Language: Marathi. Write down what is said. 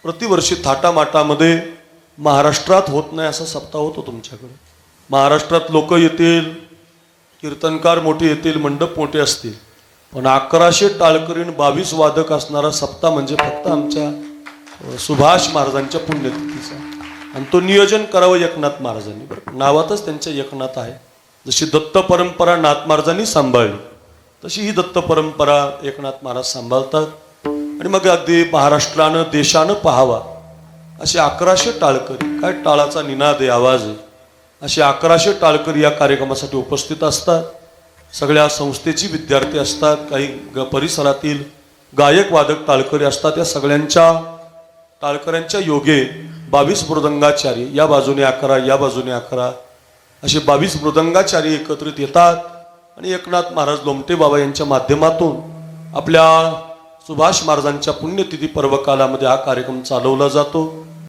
प्रतिवर्षी थाटामाटामध्ये महाराष्ट्रात होत नाही असा सप्ताह होतो तुमच्याकडे। महाराष्ट्रात लोक येतील, कीर्तनकार मोठे येतील, मंडप मोठे असतील, पण 1100 टाळकरीण 22 वादक असणारा सप्ताह म्हणजे फक्त आमच्या सुभाष महाराजांच्या पुण्यतिथीचा। आणि तो नियोजन करावं एकनाथ महाराजांनी। बरं, नावातच त्यांच्या एकनाथ आहे। जशी दत्त परंपरा नाथ महाराजांनी सांभाळली तशी ही दत्त परंपरा एकनाथ महाराज सांभाळतात। आणि मग अगदी महाराष्ट्रानं देशानं पाहावा असे 1100 टाळकरी, काय टाळाचा निनाद आहे, आवाज आहे, असे 1100 टाळकरी या कार्यक्रमासाठी उपस्थित असतात। सगळ्या संस्थेची विद्यार्थी असतात, काही परिसरातील गायक वादक टाळकरी असतात। या सगळ्यांच्या टाळकऱ्यांच्या योगे 22 मृदंगाचारी, या बाजूने 11 या बाजूने 11 असे 22 मृदंगाचारी एकत्रित येतात आणि एकनाथ महाराज लोमटे बाबा यांच्या माध्यमातून आपल्या सुभाष महाराजांच्या पुण्यतिथी पर्व कालामध्ये हा कार्यक्रम चालवला जातो।